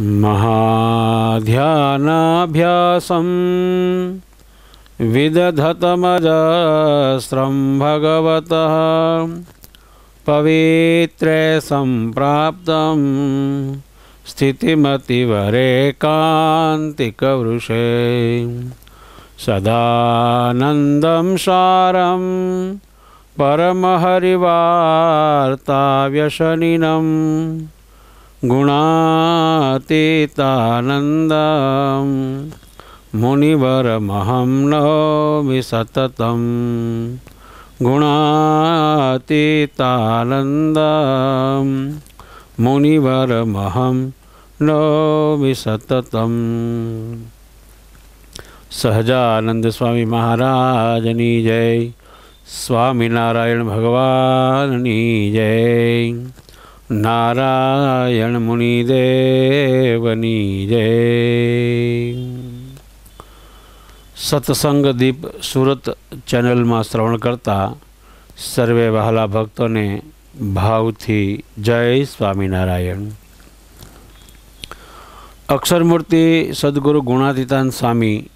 महाध्यानाभ्यासं विदधतमजस्रं भगवतः पवित्रे सम्प्राप्तं स्थितिमतिवरेकान्तिकवृषे सदानन्दं सारं परमहरिवार्ताव्यसनिनं गुणातीतानन्दं मुनिवरमहं नौमि सततं गुणातीतानन्दं मुनिवरमहं नौमि सततं। सहजानंद स्वामी महाराजनी जय। स्वामीनारायण भगवाननी जय। नारायण मुनिदेवनी जय। सत्संग दीप सूरत चैनल में श्रवण करता सर्वे वहाला भक्तों ने भावथी जय स्वामीनारायण। अक्षरमूर्ति सद्गुरु गुणातीतानंद स्वामी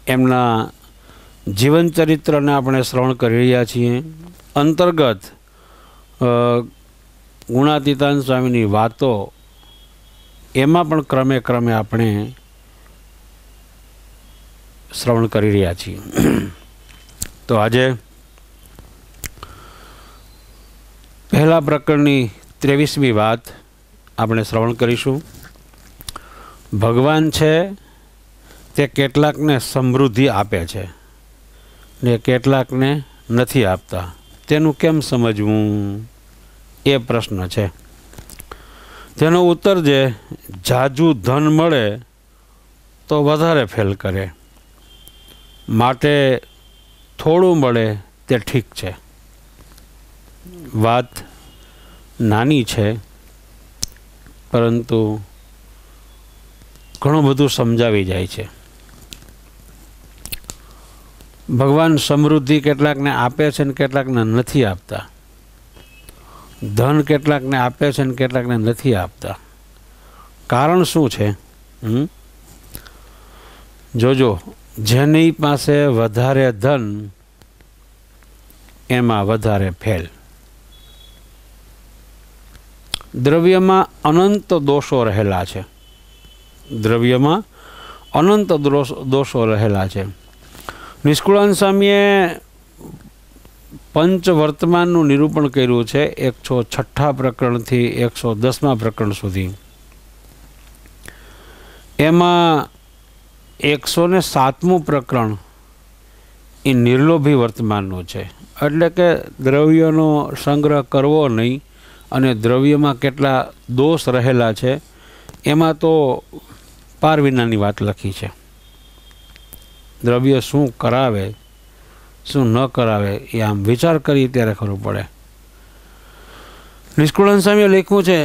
एमना जीवन चरित्र ने આપણે શ્રવણ કરી રહ્યા છીએ। અંતર્ગત ગુણાતીતાનંદ સ્વામીની વાતો એમાં પણ ક્રમે ક્રમે આપણે શ્રવણ કરી રહ્યા છીએ। તો આજે પહેલા પ્રકરણની 23મી વાત આપણે શ્રવણ કરીશું। ભગવાન છે તે કેટલાકને સમૃદ્ધિ આપે છે ને કેટલાકને નથી આપતા, તેનું કેમ સમજવું એ પ્રશ્ન છે। તેનો ઉત્તર છે જાજુ ધન મળે તો વધારે ફેલ કરે, માટે થોડું મળે તે ઠીક છે। વાત નાની છે પરંતુ ઘણું બધું સમજાવી જાય છે। भगवान समृद्धि કેટલાકને આપે છે ને કેટલાકને નથી આપતા। ધન કેટલાકને આપે છે ને કેટલાકને નથી આપતા। કારણ શું છે? જોજો, જેની પાસે વધારે ધન એમાં વધારે ફેલ। દ્રવ્યમાં અનંત દોષો રહેલા છે। દ્રવ્યમાં અનંત દોષો રહેલા છે। નિષ્કુળાનંદ સ્વામીએ પંચવર્તમાનનું નિરૂપણ કર્યું છે 106 પ્રકરણથી 110મા પ્રકરણ સુધી। એમાં 107મું પ્રકરણ એ નિર્લોભી વર્તમાનનું છે, એટલે કે દ્રવ્યનો સંગ્રહ કરવો નહીં અને દ્રવ્યમાં કેટલા દોષ રહેલા છે એમાં તો પાર વિનાની વાત લખી છે। દ્રવ્ય શું કરાવે શું ન કરાવે એ આમ વિચાર કરી ત્યારે ખબર પડે। નિષ્કુળાનંદ સ્વામીએ લખ્યું છે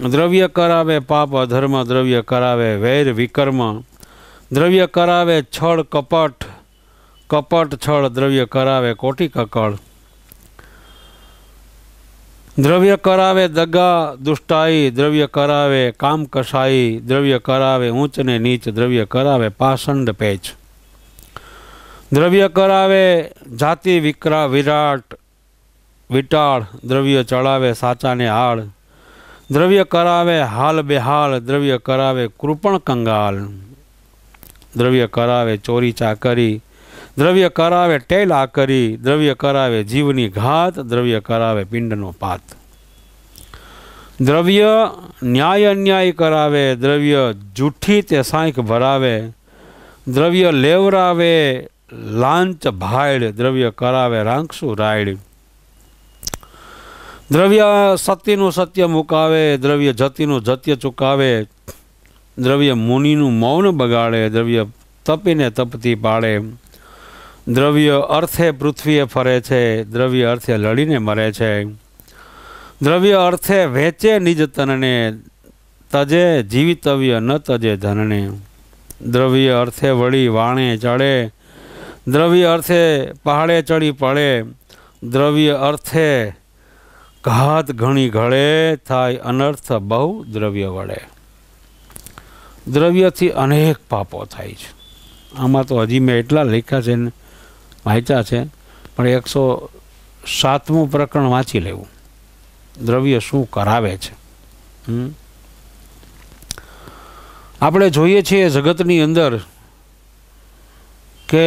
દ્રવ્ય કરાવે પાપ અધર્મ, દ્રવ્ય કરાવે વૈર વિકર્મ, દ્રવ્ય કરાવે છળ કપટ, કપટ છળ દ્રવ્ય કરાવે કોટી કકળ, દ્રવ્ય કરાવે દગા દુષ્ટાઈ, દ્રવ્ય કરાવે કામ કસાઈ, દ્રવ્ય કરાવે ઊંચ ને નીચ, દ્રવ્ય કરાવે પાષંડ પેચ, દ્રવ્ય કરાવે જાતિ વિકરા વિરાટ વિટાળ, દ્રવ્ય ચડાવે સાચાને આળ, દ્રવ્ય કરાવે હાલ બેહાલ, દ્રવ્ય કરાવે કૃપણ કંગાલ, દ્રવ્ય કરાવે ચોરી ચાકરી, દ્રવ્ય કરાવે ટેલ આકરી, દ્રવ્ય કરાવે જીવની ઘાત, દ્રવ્ય કરાવે પિંડનો પાત, દ્રવ્ય ન્યાય અન્યાય કરાવે, દ્રવ્ય જૂઠી તે સાંખ ભરાવે, દ્રવ્ય લેવરાવે લાંચ ભાડ, દ્રવ્ય કરાવે રાંકસુ રાયડ, દ્રવ્ય સત્યનું સત્ય મુકાવે, દ્રવ્ય જતીનું જત્ય ચૂકાવે, દ્રવ્ય મુનિનું મૌન બગાડે, દ્રવ્ય તપીને તપતી પાડે, દ્રવ્ય અર્થે પૃથ્વીએ ફરે છે, દ્રવ્ય અર્થે લડીને મરે છે, દ્રવ્ય અર્થે વેચે નિજ તનને, તજે જીવિતવ્ય ન તજે ધનને, દ્રવ્ય અર્થે વળી વાણે ચડે, દ્રવ્ય અર્થે પહાડે ચડી પડે, દ્રવ્ય અર્થે ઘાત ઘણી ઘડે, થાય અનર્થ બહુ દ્રવ્ય વળે। દ્રવ્યથી અનેક પાપો થાય છે. આમાં તો હજી મેં એટલા લખ્યા છે ને વાંચ્યા છે, પણ 107મું પ્રકરણ વાંચી લેવું, દ્રવ્ય શું કરાવે છે. આપણે જોઈએ છીએ જગતની અંદર કે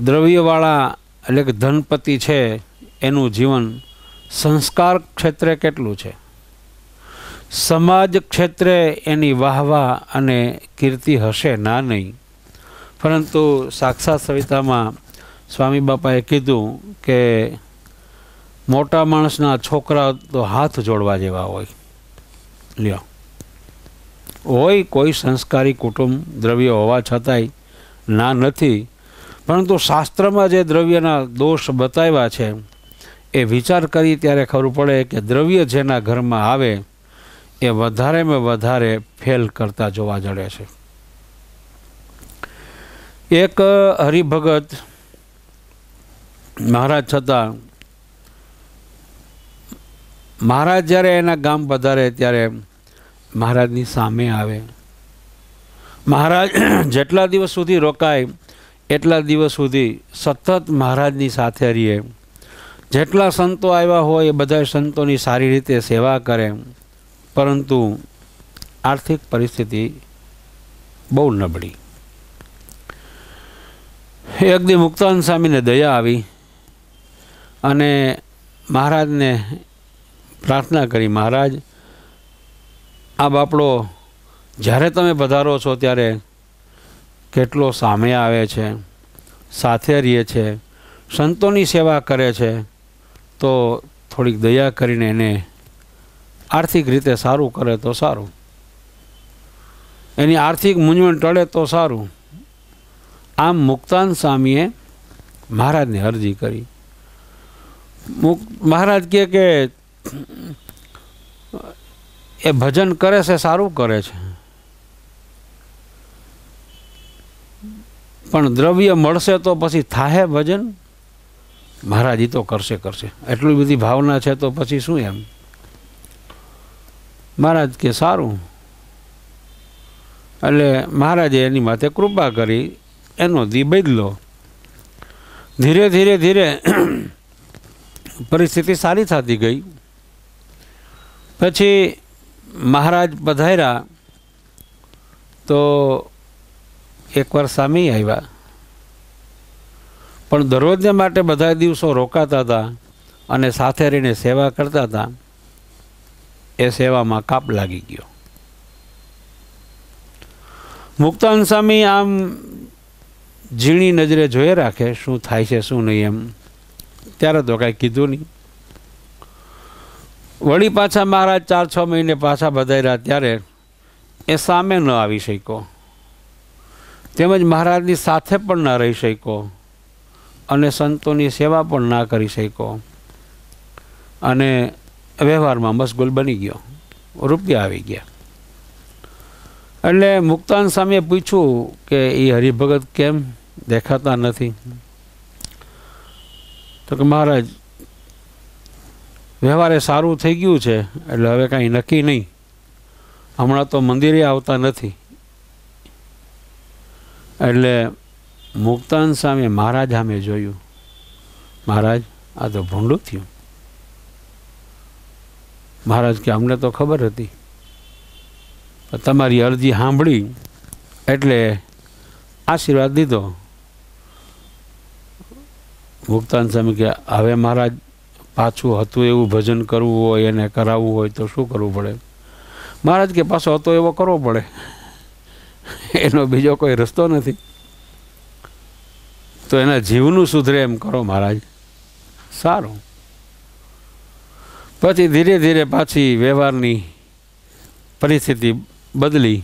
દ્રવ્યવાળા એટલે કે ધનપતિ છે એનું જીવન સંસ્કાર ક્ષેત્રે કેટલું છે, સમાજ ક્ષેત્રે એની વાહવા અને કીર્તિ હશે ના નહીં, પરંતુ સાક્ષાત સવિતામાં સ્વામી બાપાએ કીધું કે મોટા માણસના છોકરા તો હાથ જોડવા જેવા હોય. લ્યો, હોય કોઈ સંસ્કારી કુટુંબ, દ્રવ્ય હોવા છતાંય ના નથી, પરંતુ શાસ્ત્રમાં જે દ્રવ્યના દોષ બતાવ્યા છે એ વિચાર કરી ત્યારે ખબર પડે કે દ્રવ્ય જેના ઘરમાં આવે એ વધારેમાં વધારે ફેલ કરતા જોવા જડે છે. એક હરિભગત મહારાજ છતાં મહારાજ જ્યારે એના ગામ પધારે ત્યારે મહારાજની સામે આવે. મહારાજ જેટલા દિવસ સુધી રોકાય એટલા દિવસ સુધી સતત મહારાજની સાથે રહીએ. જેટલા સંતો આવ્યા હોય એ બધા સંતોની સારી રીતે સેવા કરે, પરંતુ આર્થિક પરિસ્થિતિ બહુ નબળી. એક દી મુક્તાનંદ સ્વામીને દયા આવી અને મહારાજને પ્રાર્થના કરી, મહારાજ આ બાપડો જ્યારે તમે પધારો છો ત્યારે કેટલો સામે આવે છે, સાથે રહીએ છે, સંતોની સેવા કરે છે, તો થોડીક દયા કરીને એને આર્થિક રીતે સારું કરે તો સારું, એની આર્થિક મૂંઝવણ ટળે તો સારું. આમ મુક્તાનંદ સ્વામીએ મહારાજને અરજી કરી. મહારાજ કહે કે એ ભજન કરે છે, સારું કરે છે, પણ દ્રવ્ય મળશે તો પછી થાહે ભજન? મહારાજ તો કરશે કરશે, એટલી બધી ભાવના છે તો પછી શું એમ. મહારાજ કે સારું. એટલે મહારાજે એની માથે કૃપા કરી, એનો દી બદલો. ધીરે ધીરે ધીરે પરિસ્થિતિ સારી થતી ગઈ. પછી મહારાજ પધાર્યા તો એકવાર સામે આવ્યા, પણ દરરોજને માટે બધા દિવસો રોકાતા હતા અને સાથે રહીને સેવા કરતા હતા. એ સેવામાં કાપ લાગી ગયો. મુક્તાનંદ સ્વામી આમ ઝીણી નજરે જોઈ રાખે શું થાય છે શું નહીં એમ. ત્યારે તો કાંઈ કીધું નહીં. વળી પાછા મહારાજ 4-6 મહિને પાછા પધાર્યા ત્યારે એ સામે ન આવી શક્યો, તેમજ મહારાજની સાથે પણ ના રહી શક્યો અને સંતોની સેવા પણ ના કરી શક્યો અને વ્યવહારમાં મશગુલ બની ગયો, રૂપિયા આવી ગયા. એટલે મુક્તાનંદ સ્વામીએ પૂછ્યું કે એ હરિભગત કેમ દેખાતા નથી? તો કે મહારાજ વ્યવહારે સારું થઈ ગયું છે, એટલે હવે કાંઈ નક્કી નહીં, હમણાં તો મંદિરે આવતા નથી. એટલે મુક્તાનંદ સ્વામીએ મહારાજ સામે જોયું. મહારાજ આ તો ભૂંડું થયું. મહારાજ કે અમને તો ખબર હતી, તમારી અરજી સાંભળી એટલે આશીર્વાદ દીધો. મુક્તાનંદ સ્વામી કે હવે મહારાજ પાછું હતું એવું ભજન કરવું હોય, એને કરાવવું હોય તો શું કરવું પડે? મહારાજ કે પાછો હતો એવો કરવો પડે, એનો બીજો કોઈ રસ્તો નથી. તો એના જીવનું સુધરે એમ કરો મહારાજ, સારું. પછી ધીરે ધીરે પાછી વ્યવહારની પરિસ્થિતિ બદલી,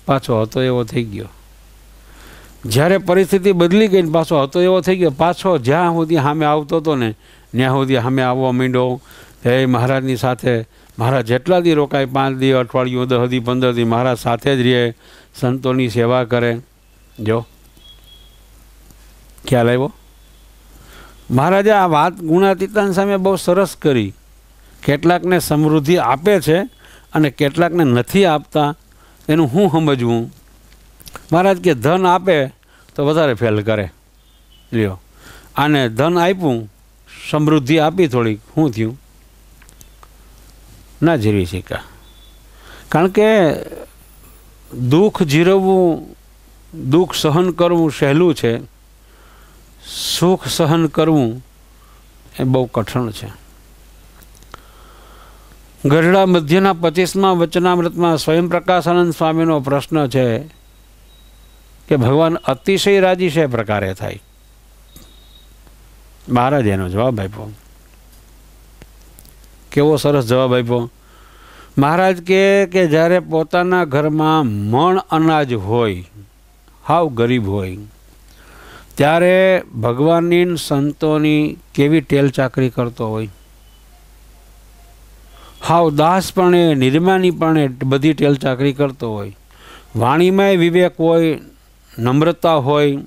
પાછો હતો એવો થઈ ગયો. જ્યારે પરિસ્થિતિ બદલી ગઈ ને પાછો હતો એવો થઈ ગયો, પાછો જ્યાં સુધી સામે આવતો હતો ને ત્યાં સુધી સામે આવવા માંડ્યો. હે મહારાજની સાથે મહારાજ જેટલા દી રોકાય, 5 દી, અઠવાડિયું, 10 દી, 15 દી મહારાજ સાથે જ રહે, સંતોની સેવા કરે. જો ખ્યાલ આવ્યો? મહારાજે આ વાત ગુણાતીતાની સામે બહુ સરસ કરી. કેટલાકને સમૃદ્ધિ આપે છે અને કેટલાકને નથી આપતા, એનું શું સમજવું? મહારાજ કે ધન આપે તો વધારે ફેલ કરે. લ્યો, આને ધન આપ્યું, સમૃદ્ધિ આપી થોડીક, શું થયું? ના જીરવી શક્યા. કારણ કે દુઃખ જીરવવું, દુઃખ સહન કરવું સહેલું છે, સુખ સહન કરવું એ બહુ કઠણ છે. ગઢડા મધ્યના 25મા વચનામૃતમાં સ્વયંપ્રકાશાનંદ સ્વામીનો પ્રશ્ન છે કે ભગવાન અતિશય રાજી છે પ્રકારે થાય. મહારાજ એનો જવાબ આપ્યો. કેવો સરસ જવાબ આપ્યો. મહારાજ કે જ્યારે પોતાના ઘરમાં મણ અનાજ હોય, હાવ ગરીબ હોય, ત્યારે ભગવાનની સંતોની કેવી ટેલ ચાકરી કરતો હોય. હાવ દાસપણે, નિર્માનીપણે બધી ટેલ ચાકરી કરતો હોય. વાણીમાંય વિવેક હોય, નમ્રતા હોય,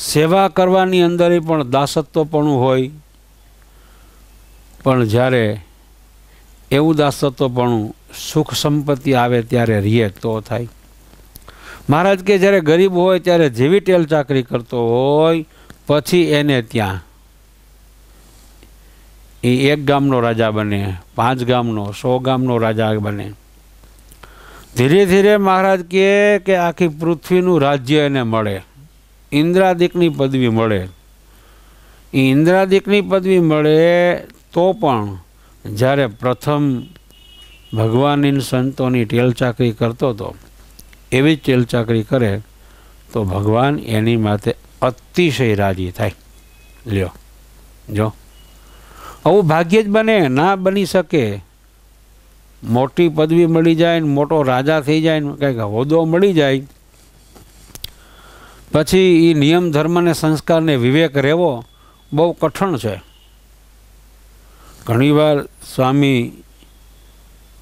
સેવા કરવાની અંદર પણ દાસત્વપણું હોય. પણ જ્યારે એવું દાસત્વપણું સુખ સંપત્તિ આવે ત્યારે રીએ તો થાય. મહારાજ કે જ્યારે ગરીબ હોય ત્યારે જેવી ટેલ ચાકરી કરતો હોય, પછી એને ત્યાં એ 1 ગામનો રાજા બને, 5 ગામનો, 100 ગામનો રાજા બને. ધીરે ધીરે મહારાજ કે આખી પૃથ્વીનું રાજ્ય એને મળે, ઇન્દ્રાદિકની પદવી મળે. એ ઇન્દ્રાદિકની પદવી મળે તો પણ જ્યારે પ્રથમ ભગવાનની સંતોની ટેલ ચાકરી કરતો હતો, એવી જ ટેલ ચાકરી કરે તો ભગવાન એની માથે અતિશય રાજી થાય. લ્યો, જો આવું ભાગ્ય જ બને, ના બની શકે. મોટી પદવી મળી જાય ને મોટો રાજા થઈ જાય ને કંઈક હોદ્દો મળી જાય, પછી એ નિયમ ધર્મને સંસ્કારને વિવેક રહેવો બહુ કઠણ છે. ઘણીવાર સ્વામી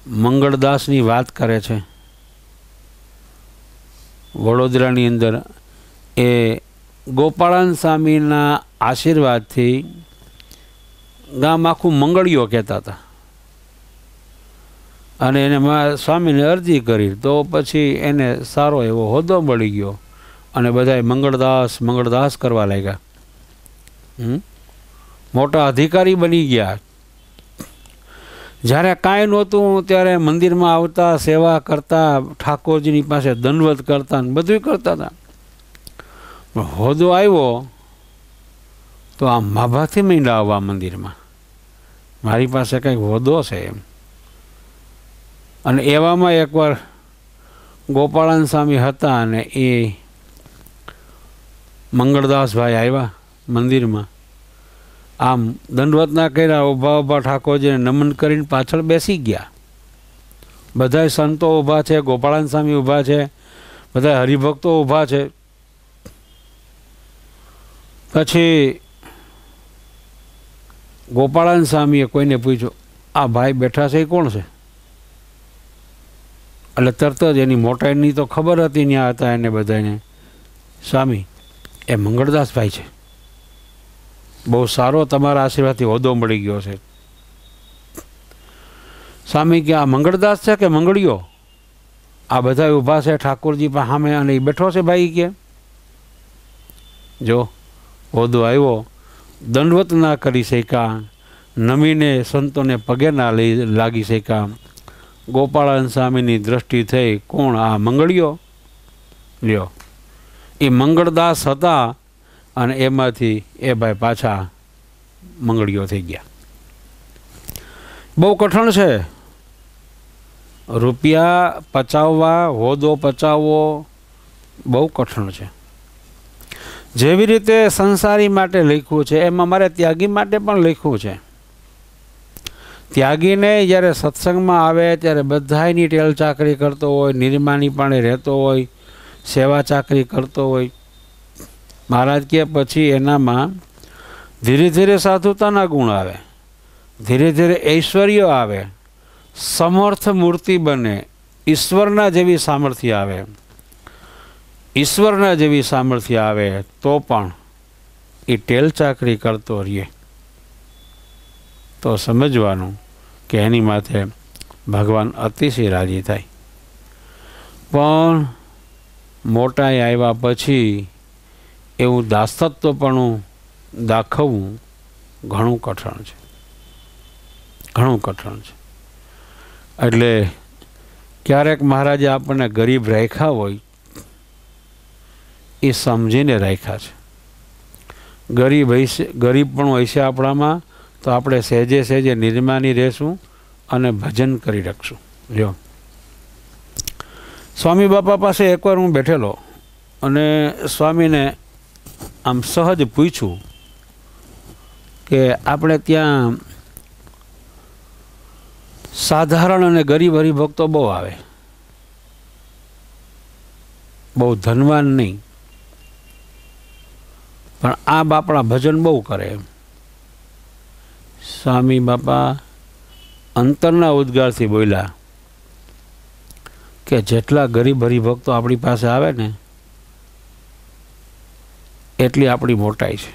મંગળદાસની વાત કરે છે વડોદરાની અંદર. એ ગોપાળાન સ્વામીના આશીર્વાદથી ગામ આખું મંગળીઓ કહેતા હતા. અને એને સ્વામીને અરજી કરી તો પછી એને સારો એવો હોદ્દો મળી ગયો અને બધાએ મંગળદાસ મંગળદાસ કરવા લાગ્યા. મોટા અધિકારી બની ગયા. જ્યારે કાંઈ નહોતું ત્યારે મંદિરમાં આવતા, સેવા કરતા, ઠાકોરજીની પાસે દંડવત કરતા ને બધું કરતા હતા. પણ હોદ્દો આવ્યો તો આ માભાથી માંડ્યા આવવા મંદિરમાં, મારી પાસે કંઈક હોદ્દો છે એમ. અને એવામાં એકવાર ગોપાળાન સ્વામી હતા અને એ મંગળદાસભાઈ આવ્યા મંદિરમાં. આમ દંડવત ના કર્યા, ઊભા ઊભા ઠાકોરજીને નમન કરીને પાછળ બેસી ગયા. બધા સંતો ઊભા છે, ગોપાળાન સ્વામી ઊભા છે, બધા હરિભક્તો ઊભા છે. પછી ગોપાળાન સ્વામીએ કોઈને પૂછ્યું, આ ભાઈ બેઠા છે એ કોણ છે? એટલે તરત જ એની મોટાઈની તો ખબર હતી ત્યાં હતા એને બધાને. સ્વામી, એ મંગળદાસભાઈ છે, બહુ સારો તમારા આશીર્વાદથી હોદ્દો મળી ગયો છે. સ્વામી કે આ મંગળદાસ છે કે મંગળીઓ? આ બધા ઊભા છે ઠાકોરજી પણ સામે અને એ બેઠો છે ભાઈ કે. જો હોદ્દો આવ્યો, દંડવત ના કરી શક્યા, નમીને સંતોને પગે ના લાગી શક્યા. ગોપાળાન સ્વામીની દ્રષ્ટિ થઈ, કોણ? આ મંગળીઓ. લ્યો, એ મંગળદાસ હતા અને એમાંથી એ ભાઈ પાછા મંગળીઓ થઈ ગયા. બહુ કઠણ છે. રૂપિયા પચાવવા, હોદ્દો પચાવવો બહુ કઠણ છે. જેવી રીતે સંસારી માટે લખ્યું છે એમાં મારે ત્યાગી માટે પણ લખ્યું છે. ત્યાગીને જ્યારે સત્સંગમાં આવે ત્યારે બધાયની ટેલ ચાકરી કરતો હોય, નિર્માનીપણે રહેતો હોય, સેવા ચાકરી કરતો હોય. મહારાજ કે પછી એનામાં ધીરે ધીરે સાધુતાના ગુણ આવે, ધીરે ધીરે ઐશ્વર્ય આવે, સમર્થ મૂર્તિ બને, ઈશ્વરના જેવી સામર્થ્ય આવે. ઈશ્વરના જેવી સામર્થ્ય આવે તો પણ એ ટેલ ચાકરી કરતો રહીએ તો સમજવાનું કે એની માથે ભગવાન અતિશય રાજી થાય. પણ મોટાઈ આવ્યા પછી એવું દાસત્વપણું દાખવવું ઘણું કઠણ છે, ઘણું કઠણ છે. એટલે ક્યારેક મહારાજે આપણને ગરીબ રાખ્યા હોય એ સમજીને રાખ્યા છે. ગરીબ પણ હોય છે આપણામાં, તો આપણે સહેજે સહેજે નિર્માની રહેશું અને ભજન કરી રાખશું. જો સ્વામી બાપા પાસે એકવાર હું બેઠેલો અને સ્વામીને આમ સહજ પૂછ્યું કે આપણે ત્યાં સાધારણ અને ગરીબ હરિભક્તો બહુ આવે, બહુ ધનવાન નહીં, પણ આ બાપડા ભજન બહુ કરે. સ્વામી બાપા અંતરના ઉદ્ગારથી બોલ્યા કે જેટલા ગરીબ હરિભક્તો આપણી પાસે આવે ને એટલી આપણી મોટાઈ છે.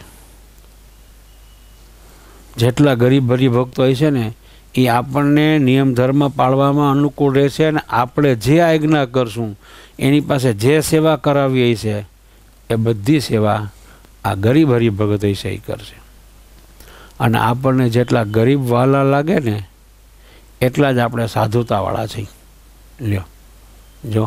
જેટલા ગરીબ હરિભક્તો હોય છે ને એ આપણને નિયમ ધર્મ પાળવામાં અનુકૂળ રહેશે અને આપણે જે આજ્ઞા કરશું એની પાસે જે સેવા કરાવી છે એ બધી સેવા આ ગરીબ હરિભગત હશે એ કરશે. અને આપણને જેટલા ગરીબ વાલા લાગે ને એટલા જ આપણે સાધુતાવાળા છીએ. લ્યો જો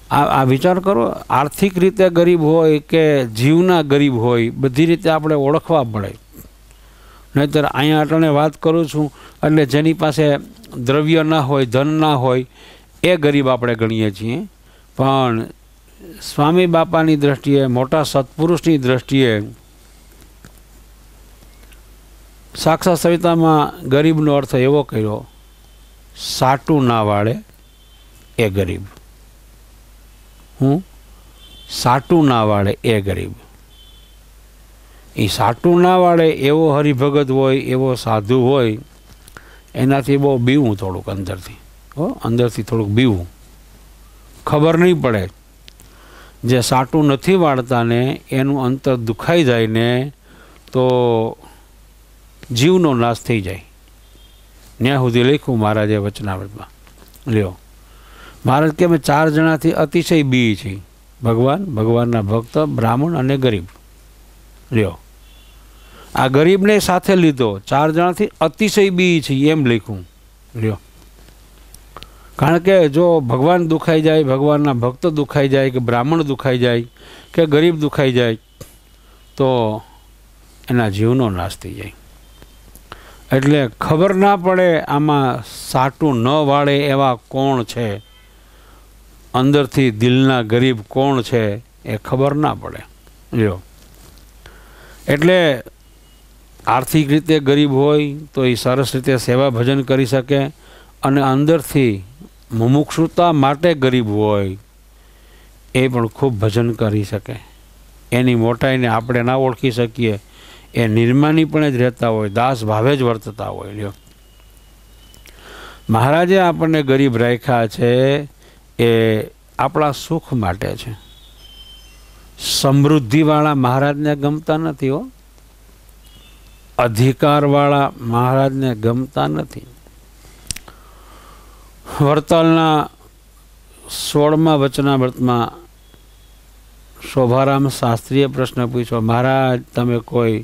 આ વિચાર કરો, આર્થિક રીતે ગરીબ હોય કે જીવના ગરીબ હોય, બધી રીતે આપણે ઓળખવા પડે. નહીંતર અહીંયા અટાણે વાત કરું છું એટલે જેની પાસે દ્રવ્ય ના હોય, ધન ના હોય એ ગરીબ આપણે ગણીએ છીએ. પણ સ્વામી બાપાની દ્રષ્ટિએ, મોટા સત્પુરુષની દ્રષ્ટિએ સાક્ષાત સવિતામાં ગરીબનો અર્થ એવો કર્યો, સાટું ના વાળે એ ગરીબ. હું સાટું ના વાળે એ ગરીબ. એ સાટું ના વાળે એવો હરિભગત હોય, એવો સાધુ હોય, એનાથી બહુ બીવું થોડુંક અંદરથી. અંદરથી થોડુંક બીવું, ખબર નહીં પડે. જે સાટું નથી વાળતા ને એનું અંતર દુખાઈ જાય ને તો જીવનો નાશ થઈ જાય. ત્યાં સુધી લખ્યું મહારાજે વચનામૃતમાં. લ્યો મહારાજ કે અમે 4 જણાથી અતિશય બી છીએ, ભગવાન, ભગવાનના ભક્ત, બ્રાહ્મણ અને ગરીબ. લ્યો આ ગરીબને સાથે લીધો, 4 જણાથી અતિશય બી છે એમ લખ્યું. લ્યો કારણ કે જો ભગવાન દુખાઈ જાય, ભગવાનના ભક્ત દુખાઈ જાય, કે બ્રાહ્મણ દુખાઈ જાય, કે ગરીબ દુખાઈ જાય તો એના જીવનો નાશ થઈ જાય. એટલે ખબર ના પડે આમાં સાટું ન વાળે એવા કોણ છે, અંદરથી દિલના ગરીબ કોણ છે એ ખબર ના પડે. લ્યો એટલે આર્થિક રીતે ગરીબ હોય તો એ સરસ રીતે સેવા ભજન કરી શકે, અને અંદરથી મુમુક્ષુતા માટે ગરીબ હોય એ પણ ખૂબ ભજન કરી શકે. એની મોટાઈને આપણે ના ઓળખી શકીએ, એ નિર્માનીપણે જ રહેતા હોય, દાસ ભાવે જ વર્તતા હોય. લ્યો મહારાજે આપણને ગરીબ રાખ્યા છે એ આપણા સુખ માટે છે. સમૃદ્ધિવાળા મહારાજને ગમતા નથી હો, અધિકારવાળા મહારાજને ગમતા નથી. વરતાલના 16મા વચનામૃતમાં શોભારામ શાસ્ત્રીએ પ્રશ્ન પૂછ્યો, મહારાજ તમે કોઈ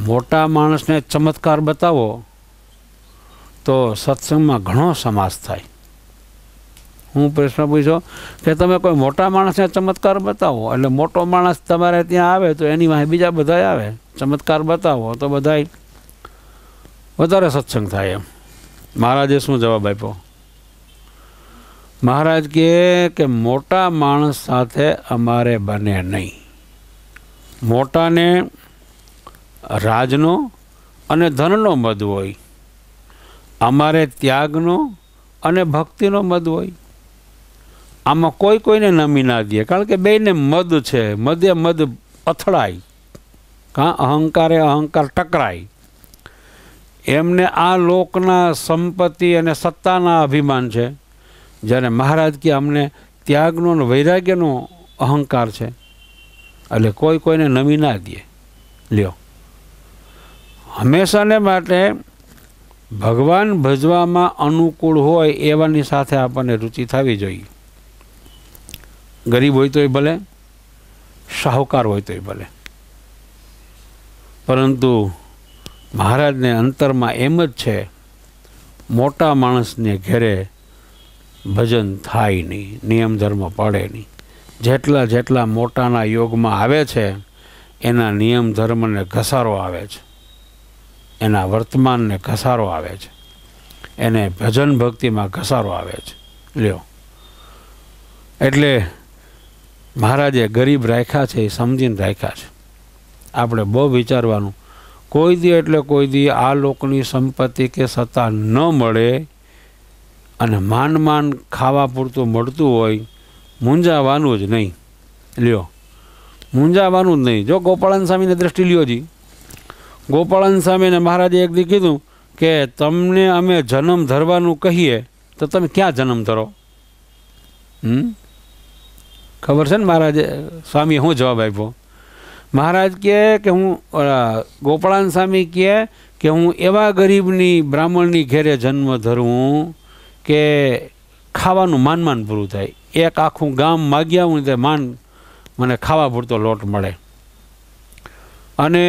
મોટા માણસને ચમત્કાર બતાવો તો સત્સંગમાં ઘણો સમાસ થાય. હું પ્રશ્ન પૂછ્યો કે તમે કોઈ મોટા માણસને ચમત્કાર બતાવો, એટલે મોટો માણસ તમારે ત્યાં આવે તો એની વાંહે બીજા બધા આવે, ચમત્કાર બતાવો તો બધા વધારે સત્સંગ થાય. એમ મહારાજે શું જવાબ આપ્યો? મહારાજ કહે કે મોટા માણસ સાથે અમારે બને નહીં. મોટાને રાજનો અને ધનનો મદ હોય, અમારે ત્યાગનો અને ભક્તિનો મદ હોય. આમાં કોઈ કોઈને નમી ના દે, કારણ કે બેયને મદ છે, મદે મદ અથડાય, કાં અહંકારે અહંકાર ટકરાય. એમને આ લોકના સંપત્તિ અને સત્તાના અભિમાન છે, જ્યારે મહારાજ કે અમને ત્યાગનો અને વૈરાગ્યનો અહંકાર છે, એટલે કોઈ કોઈને નમી ના દે. લ્યો હંમેશાને માટે ભગવાન ભજવામાં અનુકૂળ હોય એવાની સાથે આપણને રુચિ થવી જોઈએ. ગરીબ હોય તોય ભલે, શાહુકાર હોય તોય ભલે, પરંતુ મહારાજને અંતરમાં એમ જ છે, મોટા માણસને ઘેરે ભજન થાય નહીં, નિયમ ધર્મ પડે નહીં. જેટલા જેટલા મોટાના યોગમાં આવે છે એના નિયમ ધર્મને ઘસારો આવે છે, એના વર્તમાનને ઘસારો આવે છે, એને ભજન ભક્તિમાં ઘસારો આવે છે. લ્યો, એટલે મહારાજે ગરીબ રાખ્યા છે એ સમજીને રાખ્યા છે. આપણે બહુ વિચારવાનું. કોઈ દી એટલે કોઈ દી આ લોકની સંપત્તિ કે સત્તા ન મળે અને માંડ ખાવા પૂરતું મળતું હોય, મૂંઝાવાનું જ નહીં. લ્યો, મૂંઝાવાનું જ નહીં. જો ગોપાળન સ્વામીને દ્રષ્ટિ લ્યો જી, ગોપાળન સ્વામીને મહારાજે એક દી કીધું કે તમને અમે જન્મ ધરવાનું કહીએ તો તમે ક્યાં જન્મ ધરો? ખબર છે ને મહારાજે સ્વામીએ શું જવાબ આપ્યો? મહારાજ કહે કે હું ગોપાળન સ્વામી કહે કે હું એવા ગરીબની બ્રાહ્મણની ઘેરે જન્મ ધરું કે ખાવાનું માન પૂરું થાય. એક આખું ગામ માગ્યા હું તે મને ખાવા પૂરતો લોટ મળે. અને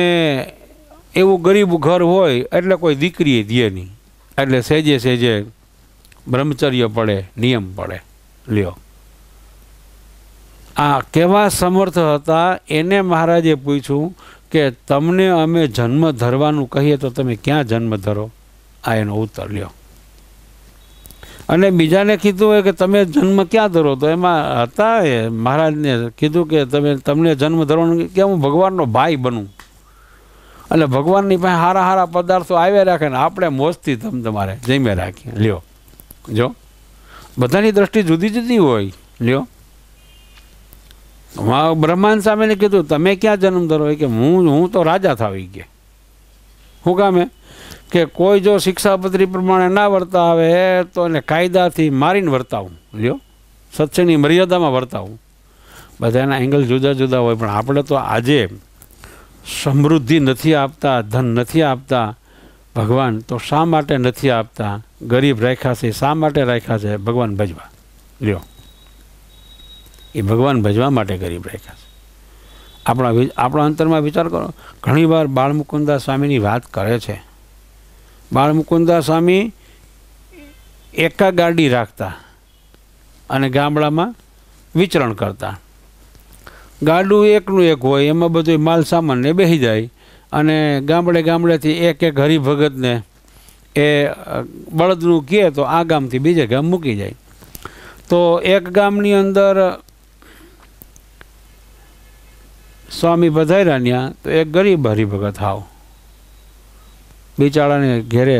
એવું ગરીબ ઘર હોય એટલે કોઈ દીકરી દે નહીં, એટલે સેજે સેજે બ્રહ્મચર્ય પડે, નિયમ પડે. લ્યો, આ કેવા સમર્થ હતા એને મહારાજે પૂછ્યું કે તમને અમે જન્મ ધરવાનું કહીએ તો તમે ક્યાં જન્મ ધરો? આ એનો ઉત્તર. લ્યો, અને બીજાને કીધું હોય કે તમે જન્મ ક્યાં ધરો? તો એમાં હતા મહારાજને કીધું કે તમને જન્મ ધરવાનું કે હું ભગવાનનો ભાઈ બનું, એટલે ભગવાનની પાસે સારા સારા પદાર્થો આવ્યા રાખે ને આપણે મોજથી તમારે જમે રાખીએ. લ્યો, જો બધાની દ્રષ્ટિ જુદી જુદી હોય. લ્યો, બ્રહ્માંડ સ્વામીને કીધું તમે ક્યાં જન્મ ધરો? કે હું તો રાજા થાવી ગયા. શું કામે? કે કોઈ જો શિક્ષાપત્રી પ્રમાણે ના વર્તા આવે તો એને કાયદાથી મારીને વર્તાવું. લ્યો, સત્સંગની મર્યાદામાં વર્તાવું. બધાના એંગલ જુદા જુદા હોય, પણ આપણે તો આજે સમૃદ્ધિ નથી આપતા, ધન નથી આપતા ભગવાન, તો શા માટે નથી આપતા? ગરીબ રાખ્યા છે, શા માટે રાખ્યા છે? ભગવાન ભજવા. લ્યો, એ ભગવાન ભજવા માટે ગરીબ રાખ્યા છે. આપણા અંતરમાં વિચાર કરો. ઘણીવાર બાળમુકુંદાસ સ્વામીની વાત કરે છે. બાળમુકુંદાસ સ્વામી એકા ગાડી રાખતા અને ગામડામાં વિચરણ કરતા. ગાડું એકનું એક હોય, એમાં બધું માલ સામાનને બેસી જાય અને ગામડેથી એક હરિભગતને એ બળદનું કહે તો આ ગામથી બીજે ગામ મૂકી જાય. તો એક ગામની અંદર સ્વામી પધાર્યા ત્યાં, તો એક ગરીબ હરિભગત હાવ બિચારાને ઘેરે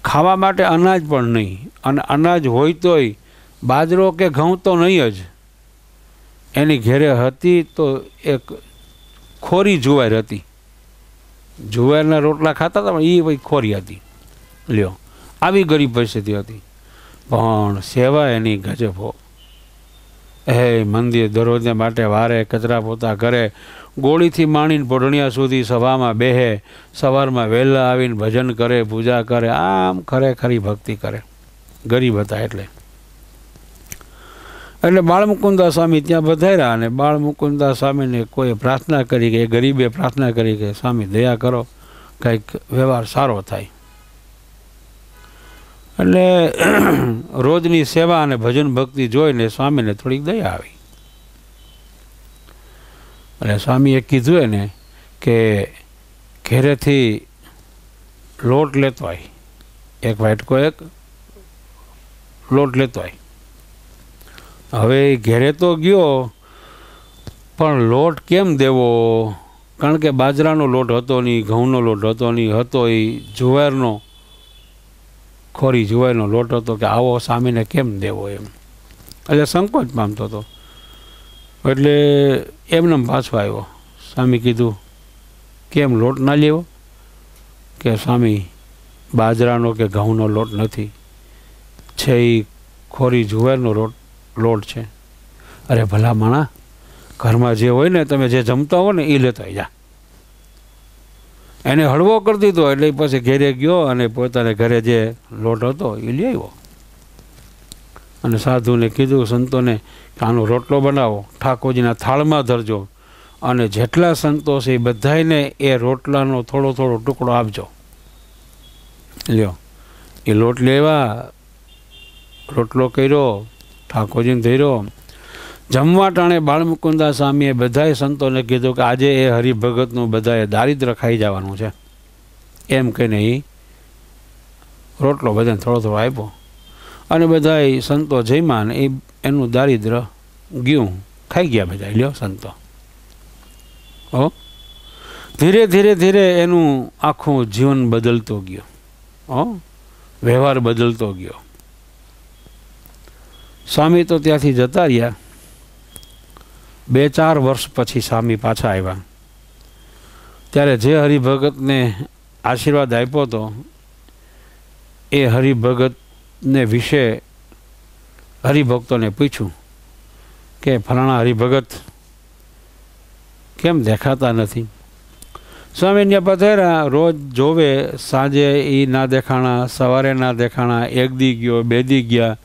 ખાવા માટે અનાજ પણ નહીં, અને અનાજ હોય તોય બાજરો કે ઘઉં તો નહીં જ. એની ઘેરે હતી તો એક ખોરી જુવાર હતી. જુવારના રોટલા ખાતા હતા પણ એ ભાઈ ખોરી હતી. લ્યો, આવી ગરીબ પરિસ્થિતિ હતી, પણ સેવા એની ગજબ હો. મંદિર દરરોજને માટે વારે, કચરા પોતા કરે, ગોળીથી માંડીને પોઢણિયા સુધી સભામાં બેહે, સવારમાં વહેલા આવીને ભજન કરે, પૂજા કરે, આમ ખરેખરી ભક્તિ કરે. ગરીબ હતા એટલે બાળમુકુંદાસ સ્વામી ત્યાં પધાર્યા અને બાળમુકુંદાસ સ્વામીને કોઈ પ્રાર્થના કરી, કે ગરીબે પ્રાર્થના કરી કે સ્વામી દયા કરો, કંઈક વ્યવહાર સારો થાય. એટલે રોજની સેવા અને ભજન ભક્તિ જોઈને સ્વામીને થોડીક દયા આવી. એટલે સ્વામીએ કીધું એને કે ઘેરેથી લોટ લેતો આવી, એક વાટકો એક લોટ લેતો આવી. હવે ઘેરે તો ગયો, પણ લોટ કેમ દેવો? કારણ કે બાજરાનો લોટ હતો નહીં, ઘઉંનો લોટ હતો નહીં, હતો એ જુવારનો, ખોરી જુવારનો લોટ હતો. કે આવો સ્વામીને કેમ દેવો એમ, એટલે સંકોચ પામતો હતો. એટલે એમને પાછો આવ્યો. સ્વામી કીધું કેમ લોટ ના લેવો? કે સ્વામી બાજરાનો કે ઘઉંનો લોટ નથી, છે એ ખોરી જુવારનો લોટ છે. અરે ભલા માણા, ઘરમાં જે હોય ને, તમે જે જમતા હો ને એ લેતા જા. એને હળવો કરી દીધો. એટલે પછી ઘેરે ગયો અને પોતાને ઘરે જે લોટ હતો એ લઈ આવ્યો. અને સાધુને કીધું સંતોને કે આનો રોટલો બનાવો, ઠાકોરજીના થાળમાં ધરજો, અને જેટલા સંતો છે એ બધાને એ રોટલાનો થોડો થોડો ટુકડો આપજો. લ્યો, એ લોટ લેવા, રોટલો કર્યો, ઠાકોરજીને ધર્યો. જમવા ટાણે બાળમુકુંદા સ્વામીએ બધાએ સંતોને કીધું કે આજે એ હરિભગતનું બધાએ દારિદ્ર ખાઈ જવાનું છે. એમ કહીને એ રોટલો બધાને થોડો થોડો આપ્યો, અને બધા સંતો જમ્યા ને એનું દારિદ્ર ગયું, ખાઈ ગયા બધા. લ્યો સંતો, હો, ધીરે ધીરે ધીરે એનું આખું જીવન બદલતો ગયો, હો, વ્યવહાર બદલતો ગયો. સ્વામી તો ત્યાંથી જતા રહ્યા. 2-4 વર્ષ પછી સ્વામી પાછા આવ્યા. ત્યારે જે હરિભગતને આશીર્વાદ આપ્યો હતો એ હરિભગતને વિશે હરિભક્તોને પૂછ્યું કે ફલાણા હરિભગત કેમ દેખાતા નથી? સ્વામીને પધાર્યા, રોજ જોવે, સાંજે એ ના દેખાણા, સવારે ના દેખાણા, 1 દી ગયો, 2 દી ગયા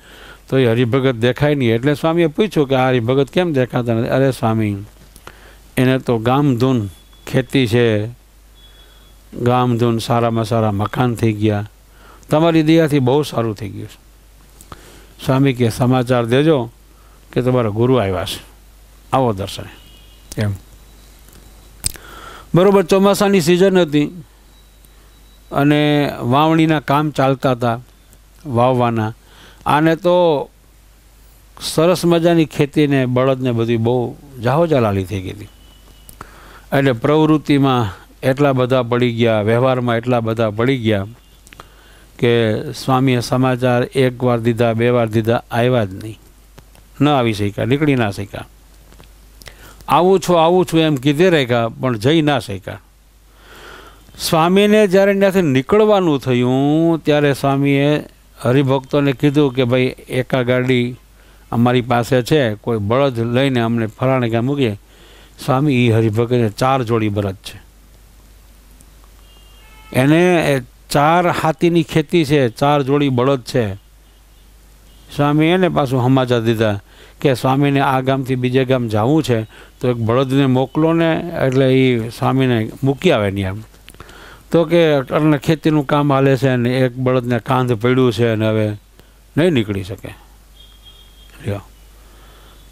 તો એ હરિભગત દેખાય નહીં. એટલે સ્વામીએ પૂછ્યું કે આ હરિભગત કેમ દેખાતા નથી? અરે સ્વામી, એને તો ગામધૂન ખેતી છે, ગામધૂન સારામાં સારા મકાન થઈ ગયા, તમારી દયાથી બહુ સારું થઈ ગયું છે. સ્વામી કે સમાચાર દેજો કે તમારા ગુરુ આવ્યા છે, આવો દર્શને. એમ બરાબર ચોમાસાની સિઝન હતી અને વાવણીના કામ ચાલતા હતા, વાવવાના. આને તો સરસ મજાની ખેતીને બળદને બધી બહુ જાહો જલાલી થઈ ગઈ હતી. એટલે પ્રવૃત્તિમાં એટલા બધા પડી ગયા, વ્યવહારમાં એટલા બધા પડી ગયા કે સ્વામીએ સમાચાર 1 વાર દીધા, 2 વાર દીધા, આવ્યા જ નહીં, ન આવી શક્યા, નીકળી ના શક્યા. આવું છું એમ કીધે રહ્યા પણ જઈ ના શક્યા. સ્વામીને જ્યારે ત્યાંથી નીકળવાનું થયું ત્યારે સ્વામીએ હરિભક્તોને કીધું કે ભાઈ એકા ગાડી અમારી પાસે છે, કોઈ બળદ લઈને અમને ફલાણે ગામ મૂકીએ. સ્વામી એ હરિભક્તને 4 જોડી બળદ છે, એને 4 હાથીની ખેતી છે, 4 જોડી બળદ છે. સ્વામી એને પાછું સમાચાર દીધા કે સ્વામીને આ ગામથી બીજે ગામ જવું છે તો એક બળદને મોકલો ને, એટલે એ સ્વામીને મૂકી આવે ને. એમ તો કે અટલે ખેતીનું કામ હાલે છે ને એક બળદને કાંધ પડ્યું છે અને હવે નહીં નીકળી શકે.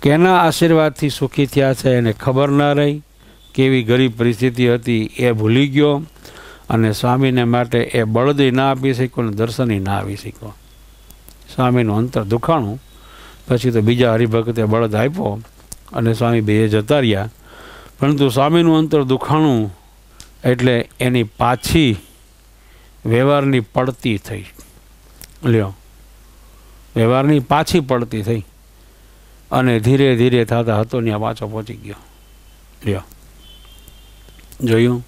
કેના આશીર્વાદથી સુખી થયા છે એને ખબર ના રહી, કેવી ગરીબ પરિસ્થિતિ હતી એ ભૂલી ગયો, અને સ્વામીને માટે એ બળદ ના આપી શક્યો ને દર્શનય ના આવી શક્યો. સ્વામીનું અંતર દુખાણું. પછી તો બીજા હરિભક્તે બળદ આપ્યો અને સ્વામી બે જતા રહ્યા. પરંતુ સ્વામીનું અંતર દુખાણું એટલે એની પાછી વ્યવહારની પડતી થઈ. લ્યો, વ્યવહારની પાછી પડતી થઈ અને ધીરે ધીરે થતા હતો ત્યાં પાછો પહોંચી ગયો. લ્યો, જોયું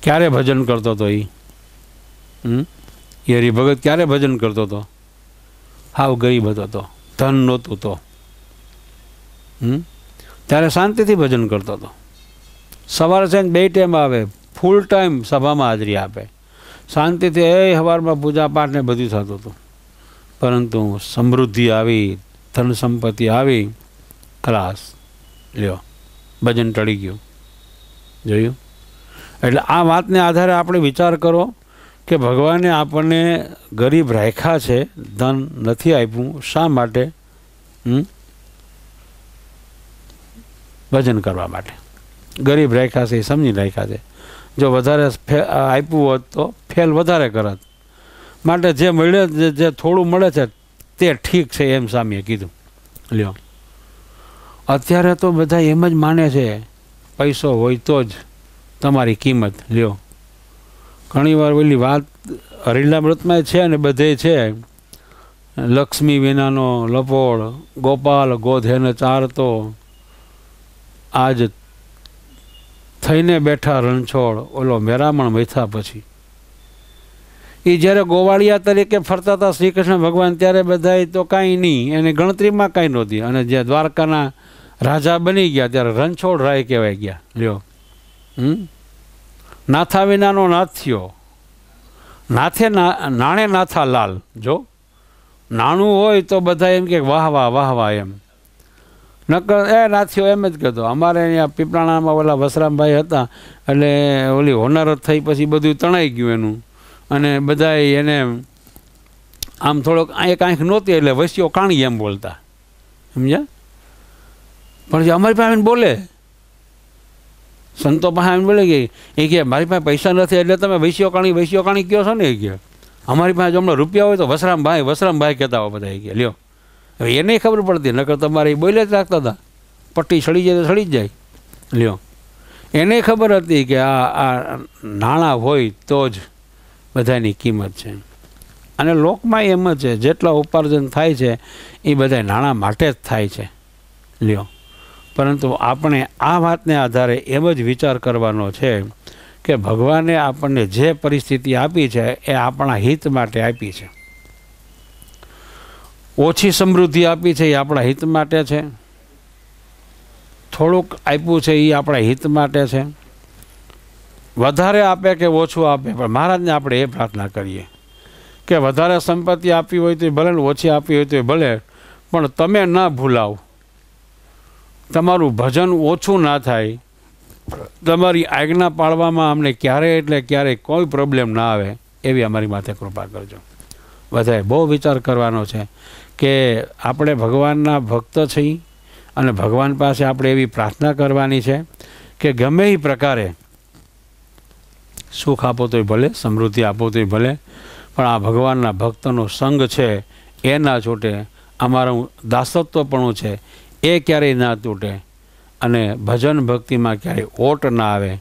ક્યારે ભજન કરતો હતો એ હરિભગત? ક્યારે ભજન કરતો હતો? હાવ ગરીબ હતો તો, ધન નહોતું તો, ત્યારે શાંતિથી ભજન કરતો હતો. સવારે છે 2 ટાઈમ આવે, ફૂલ ટાઈમ સભામાં હાજરી આપે, શાંતિથી એ સવારમાં પૂજા પાઠ ને બધું થતું હતું. પરંતુ સમૃદ્ધિ આવી, ધન સંપત્તિ આવી, ખલાસ. લ્યો, ભજન ટળી ગયું. જોયું? એટલે આ વાતને આધારે આપણે વિચાર કરો કે ભગવાને આપણને ગરીબ રાખ્યા છે, ધન નથી આપ્યું, શા માટે? ભજન કરવા માટે ગરીબ રાખ્યા છે, એ સમજી રાખ્યા છે. જો વધારે આપ્યું હોત તો ફેલ વધારે કરત. માટે જે મળે, જે થોડું મળે છે તે ઠીક છે એમ સ્વામીએ કીધું. લ્યો, અત્યારે તો બધા એમ જ માને છે પૈસો હોય તો જ તમારી કિંમત. લ્યો, ઘણી વાર ઓલી વાત હરિલામૃતમાં છે અને બધે છે, લક્ષ્મી વિનાનો લપોડ, ગોપાલ ગોધેને ચારતો, આજ થઈને બેઠા રણછોડ, ઓલો મેરામણ મથા પછી. એ જ્યારે ગોવાળિયા તરીકે ફરતા હતા શ્રી કૃષ્ણ ભગવાન, ત્યારે બધા તો કાંઈ નહીં, એને ગણતરીમાં કાંઈ નહોતી. અને જે દ્વારકાના રાજા બની ગયા ત્યારે રણછોડ રાય કહેવાય ગયા. લ્યો, નાથા વિનાનો નાથ થયો, નાથે નાણે નાથા લાલ. જો નાનું હોય તો બધા એમ કે વાહ વાહ વાહ વાહ એમ, નકર એ નાથીઓ એમ જ કહેતો. અમારે અહીંયા પીપળાણામાં ઓલા વસરામભાઈ હતા એટલે ઓલી હોનારત થઈ પછી બધું તણાઈ ગયું એનું, અને બધા એને આમ થોડોક એક આંખ નહોતી એટલે વસ્યો કાણી એમ બોલતા, સમજ્યા. પણ જે અમારી પાસે આવીને બોલે, સંતો પાસે આવીને બોલે કે એ કહે મારી પાસે પૈસા નથી એટલે તમે વૈશ્યો કાણી કહો છો ને. એ કહે અમારી પાસે જો હમણાં રૂપિયા હોય તો વસરામભાઈ કહેતા હોય બધા. એ કહે લ્યો, હવે એને ખબર પડતી, નકર તમારે એ બોલે જ રાખતા હતા, પટ્ટી સડી જાય તો સડી જ જાય. લ્યો, એને ખબર હતી કે આ નાણાં હોય તો જ બધાની કિંમત છે. અને લોકમાં એમ જ છે, જેટલા ઉપાર્જન થાય છે એ બધા નાણાં માટે જ થાય છે. લ્યો, પરંતુ આપણે આ વાતને આધારે એમ જ વિચાર કરવાનો છે કે ભગવાને આપણને જે પરિસ્થિતિ આપી છે એ આપણા હિત માટે આપી છે. ઓછી સમૃદ્ધિ આપી છે એ આપણા હિત માટે છે, થોડુંક આપ્યું છે એ આપણા હિત માટે છે. વધારે આપે કે ઓછું આપે, પણ મહારાજને આપણે એ પ્રાર્થના કરીએ કે વધારે સંપત્તિ આપી હોય તો ભલે ને ઓછી આપી હોય તો ભલે, પણ તમે ન ભૂલાવ, તમારું ભજન ઓછું ના થાય, તમારી આજ્ઞા પાળવામાં અમને ક્યારેય એટલે ક્યારેય કોઈ પ્રોબ્લેમ ના આવે એવી અમારી માથે કૃપા કરજો. બધાએ બહુ વિચાર કરવાનો છે કે આપણે ભગવાનના ભક્ત છીએ અને ભગવાન પાસે આપણે એવી પ્રાર્થના કરવાની છે કે ગમે એ પ્રકારે સુખ આપો તોય ભલે, સમૃદ્ધિ આપો તોય ભલે, પણ આ ભગવાનના ભક્તનો સંગ છે એ ના છૂટે, અમારું દાસત્વપણું છે એ ક્યારેય ના તૂટે, અને ભજન ભક્તિમાં ક્યારેય ઓટ ના આવે.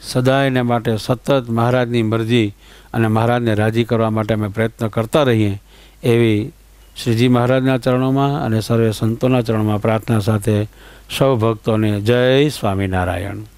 સદાયને માટે સતત મહારાજની મરજી અને મહારાજને રાજી કરવા માટે અમે પ્રયત્ન કરતા રહીએ એવી શ્રીજી મહારાજના ચરણોમાં અને સર્વે સંતોના ચરણોમાં પ્રાર્થના સાથે સૌ ભક્તોને જય સ્વામિનારાયણ.